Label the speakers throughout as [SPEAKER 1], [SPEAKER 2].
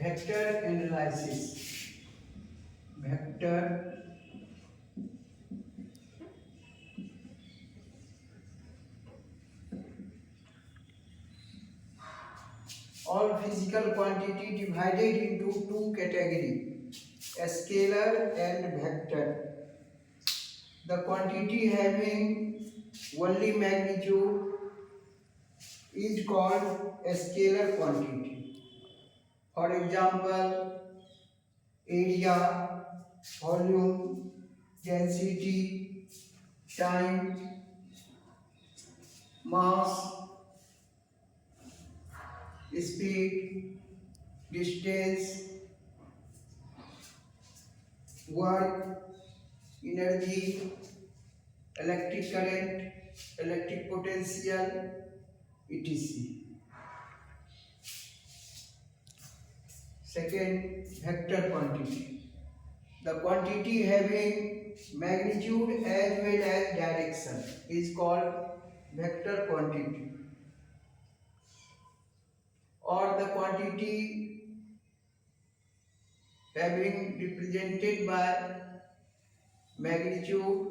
[SPEAKER 1] vector analysis. Vector all physical quantity divided into two categories, a scalar and vector. The quantity having only magnitude is called a scalar quantity. For example, area, volume, density, time, mass, speed, distance, work, energy, electric current, electric potential, etc. Second, vector quantity. The quantity having magnitude as well as direction is called vector quantity, or the quantity having represented by magnitude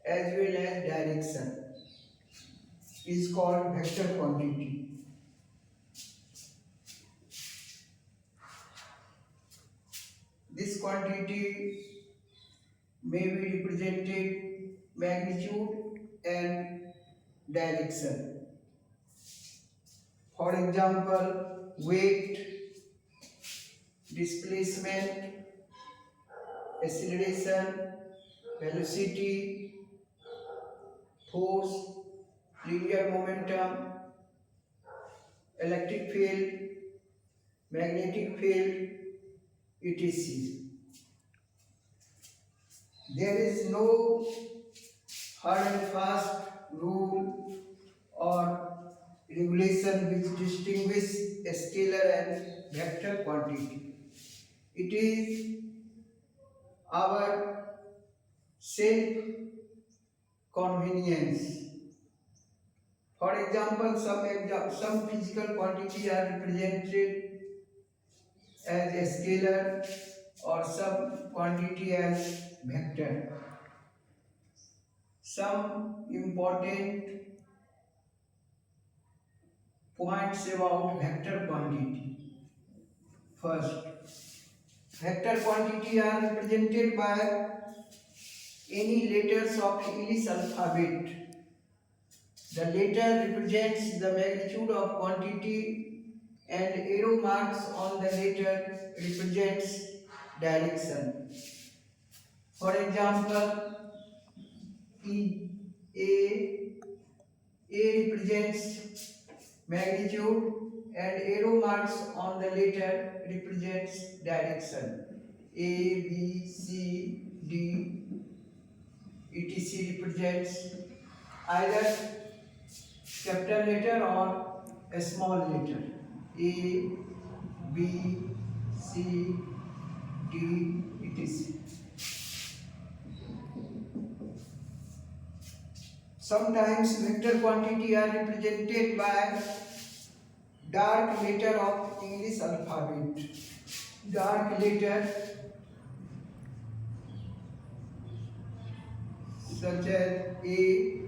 [SPEAKER 1] as well as direction is called vector quantity. This quantity may be represented magnitude and direction. For example, weight, displacement, acceleration, velocity, force, linear momentum, electric field, magnetic field, etc. There is no hard and fast rule or regulation which distinguish a scalar and vector quantity. It is our self convenience. For example, some physical quantity are represented as a scalar or some quantity as vector. Some important points about vector quantity. First, vector quantity are represented by any letters of English alphabet. The letter represents the magnitude of quantity and arrow marks on the letter represents direction. For example, E A represents magnitude and arrow marks on the letter represents direction. A, B, C, D, etc. represents either capital letter or a small letter. A, B, C, D, etc. Sometimes vector quantity are represented by dark letter of English alphabet. Dark letter such as A,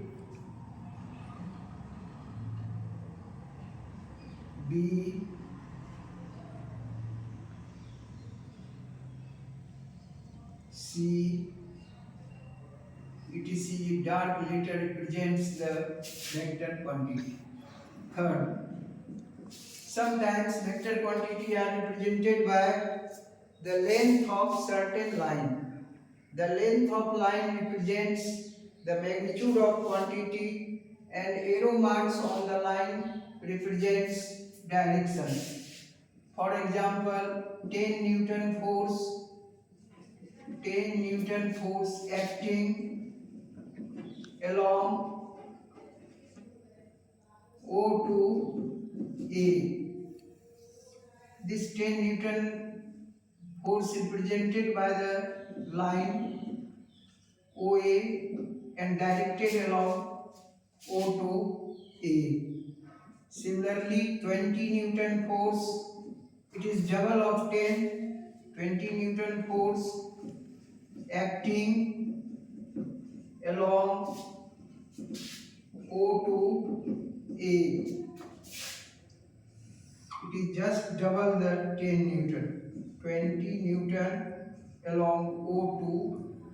[SPEAKER 1] B, C, etc. Dark letter represents the vector quantity. Third, sometimes vector quantity are represented by the length of certain line. The length of line represents the magnitude of quantity and arrow marks on the line represents direction. For example, 10 Newton force acting along O to A. This 10 Newton force is represented by the line OA and directed along O to A. Similarly, 20 Newton force it is double of 10, 20 Newton force acting along O to A. It is just double the 10 Newton, 20 Newton along O to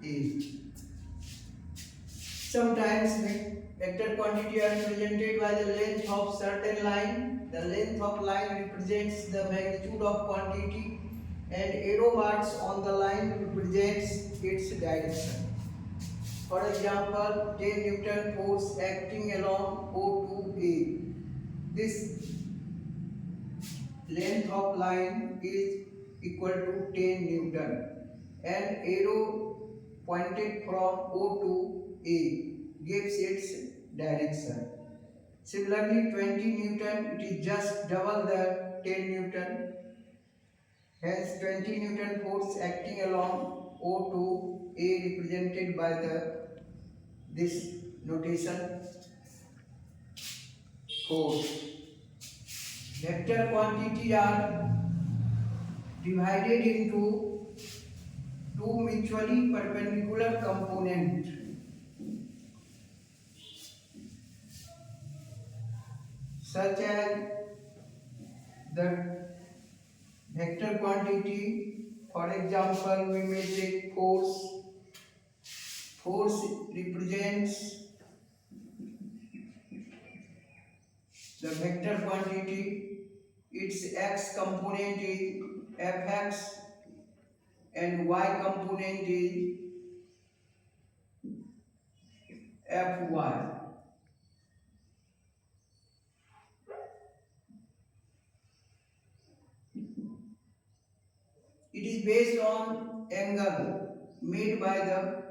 [SPEAKER 1] A. Sometimes vector quantity are represented by the length of certain line. The length of line represents the magnitude of quantity and arrow marks on the line represents its direction. For example, 10 Newton force acting along O to A. This length of line is equal to 10 Newton and arrow pointed from O to A gives its direction. Similarly, 20 Newton, it is just double the 10 Newton. Hence, 20 Newton force acting along O to A represented by this notation force. Vector quantity are divided into two mutually perpendicular components. Such as the vector quantity, for example, we may take force. Force represents the vector quantity. Its x component is fx and y component is fy. It is based on angle made by the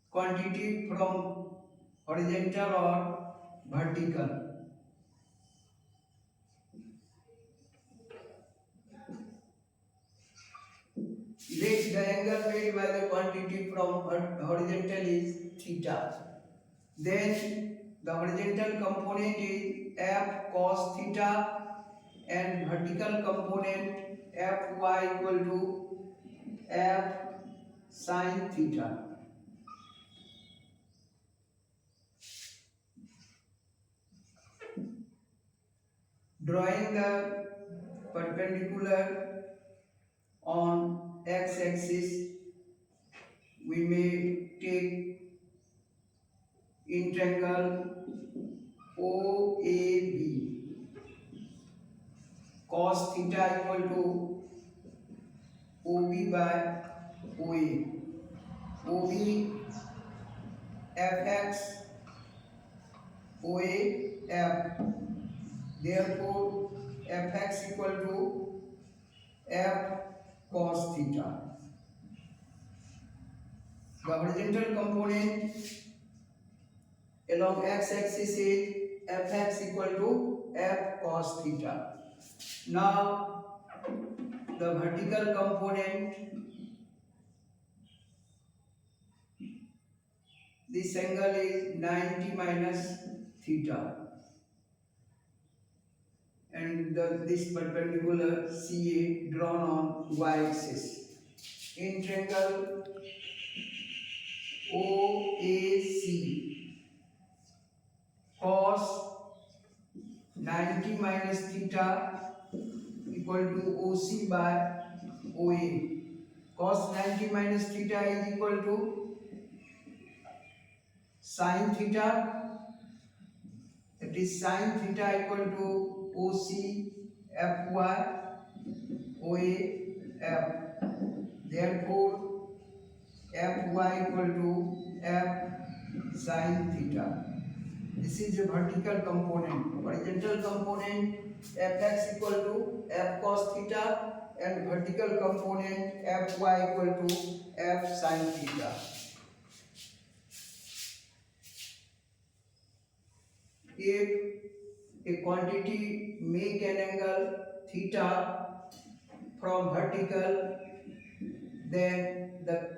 [SPEAKER 1] quantity from horizontal or vertical. Let the angle made by the quantity from horizontal is theta. Then the horizontal component is f cos theta and vertical component fy equal to f sin theta. Drawing the perpendicular on x-axis, we may take integral OAB. Cos theta equal to OB by OA. OB fx, OA f. Therefore, fx equal to f cos theta. The horizontal component along x-axis is fx equal to f cos theta. Now, the vertical component, this angle is 90 minus theta. And this perpendicular CA drawn on y-axis. In triangle OAC, cos 90 minus theta equal to OC by OA. Cos 90 minus theta is equal to sin theta. That is sin theta equal to OC Fy OA F. Therefore, Fy equal to F sin theta. This is the vertical component. Horizontal component Fx equal to F cos theta and vertical component Fy equal to F sin theta. If a quantity make an angle theta from vertical, then the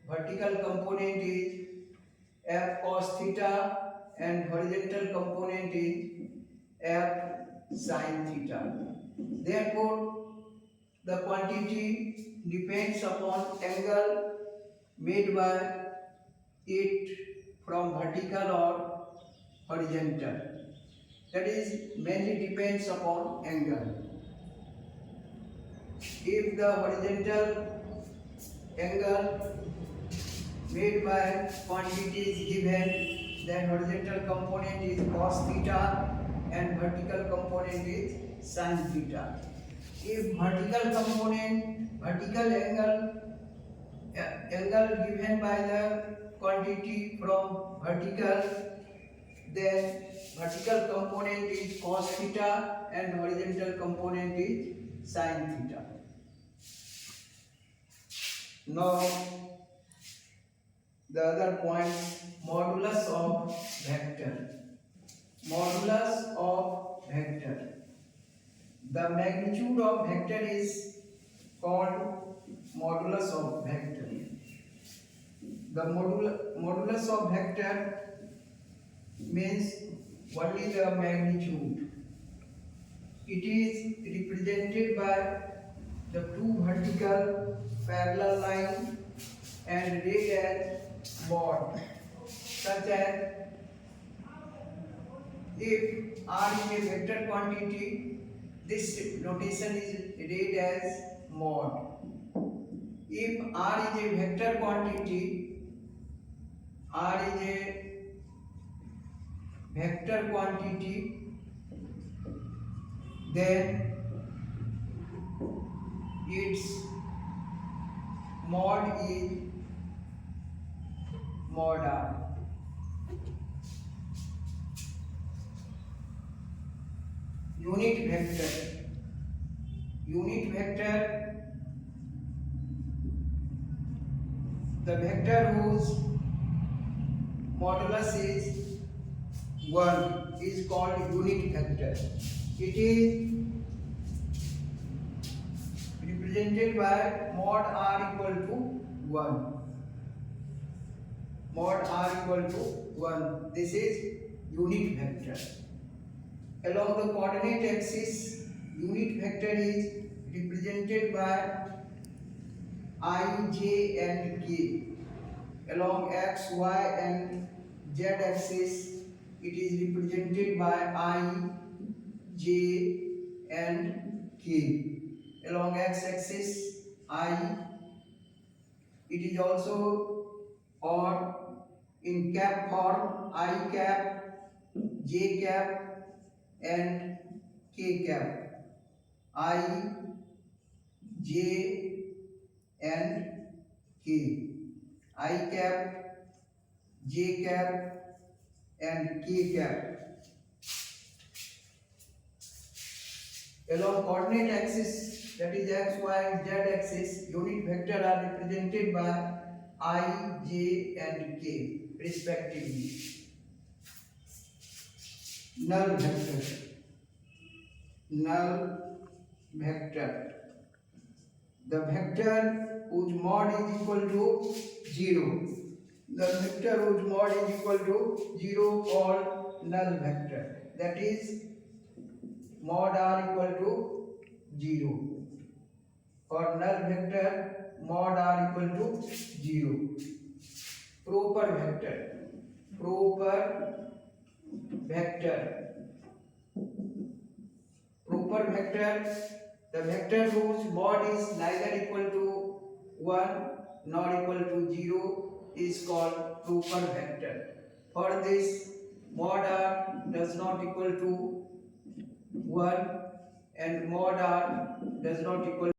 [SPEAKER 1] vertical component is f cos theta and horizontal component is f sin theta. Therefore, The quantity depends upon angle made by it from vertical or horizontal. That is, mainly depends upon angle. If the horizontal angle made by quantity is given, then horizontal component is cos theta and vertical component is sin theta. If vertical angle given by the quantity from vertical, then vertical component is cos theta and horizontal component is sin theta. Now the other point, modulus of vector. Modulus of vector. The magnitude of vector is called modulus of vector. The modulus of vector means only the magnitude. It is represented by the two vertical parallel lines and read as mod, such as if R is a vector quantity, this notation is read as mod. If R is a vector quantity, R is a vector quantity, then its mod is mod R. Unit vector. Unit vector, the vector whose modulus is 1 is called unit vector. It is represented by mod R equal to 1. Mod R equal to 1. This is unit vector. Along the coordinate axis, unit vector is represented by I, J and K. Along X, Y and Z axis, it is represented by I, J and K. Along X axis, it is also or in cap form, I cap, J cap and K cap. I, J and K. I cap, J cap and K cap. Along coordinate axis, that is x, y, z axis, unit vector are represented by I, J and K respectively. Null vector. Null vector. The vector whose mod is equal to 0. The vector whose mod is equal to 0 called null vector. That is mod R equal to 0. For null vector, mod R equal to 0. Proper vector. Proper vector. Proper vector, the vector whose mod is neither equal to 1 nor equal to 0 is called proper vector. For this, mod R does not equal to 1 and mod R does not equal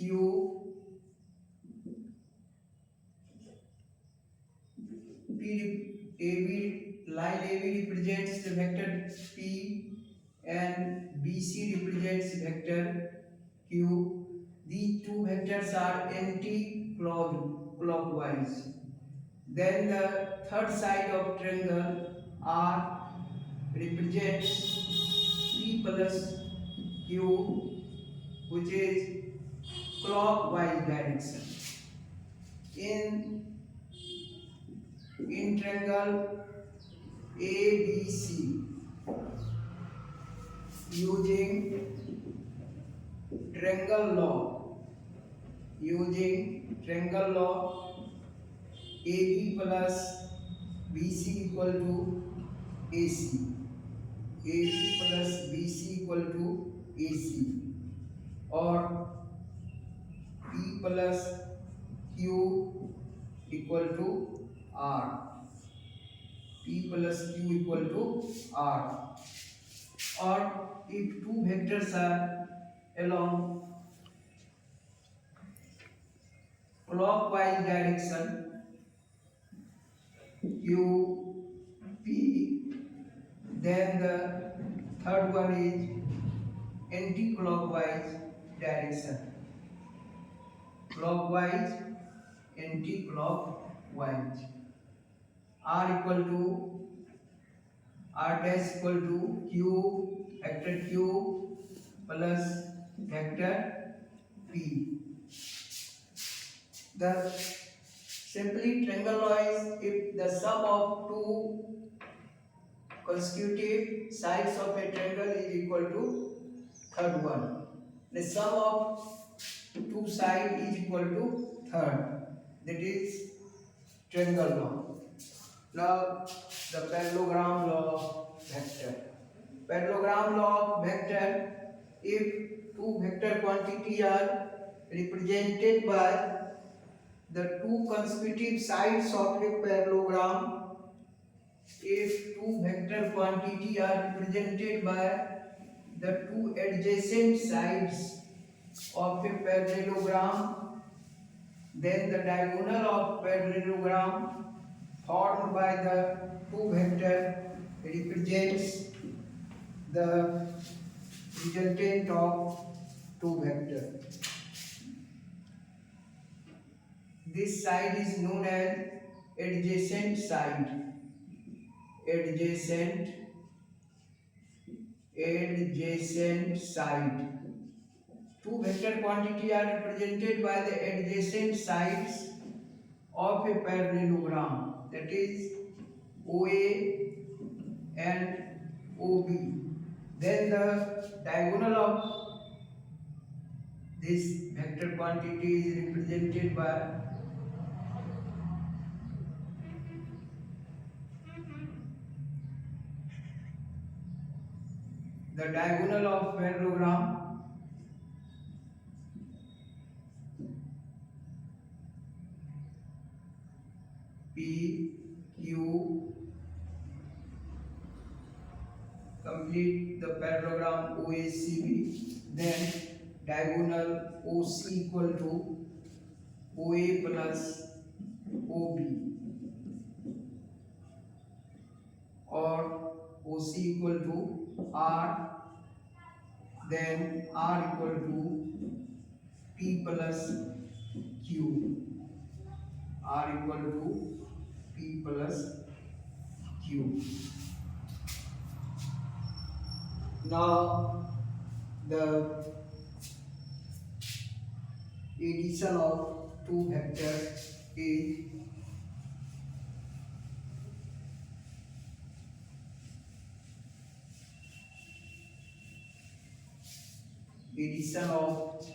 [SPEAKER 1] Q, line AB represents the vector P and BC represents vector Q. These two vectors are anti-clockwise. Then the third side of triangle R represents P plus Q, which is clockwise direction. In triangle ABC, using triangle law, AB plus BC equal to AC. AB plus BC equal to AC, or P plus Q equal to R. P plus Q equal to R. Or if two vectors are along clockwise direction, Q, P, then the third one is anti-clockwise direction. Clockwise, anti-clockwise. R dash equal to Q, vector Q plus vector P. The simply triangle law is if the sum of two consecutive sides of a triangle is equal to third one. The sum of two sides is equal to third. That is triangle law. Now the parallelogram law of vector. Parallelogram law of vector, if two vector quantity are represented by the two consecutive sides of a parallelogram, if two vector quantity are represented by the two adjacent sides of a parallelogram, then the diagonal of parallelogram formed by the two vector represents the resultant of two vector. This side is known as adjacent side. Adjacent side. Two vector quantity are represented by the adjacent sides of a parallelogram, that is OA and OB. Then the diagonal of this vector quantity is represented by the diagonal of parallelogram P, Q, complete the parallelogram OACB, then diagonal OC equal to OA plus OB, or OC equal to R, then R equal to P plus Q, R equal to P plus Q. Now the addition of two vectors is addition of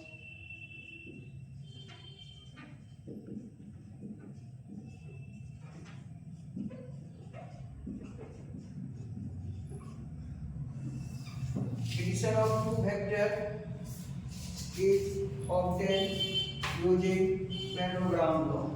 [SPEAKER 1] two vectors is obtained using parallelogram law.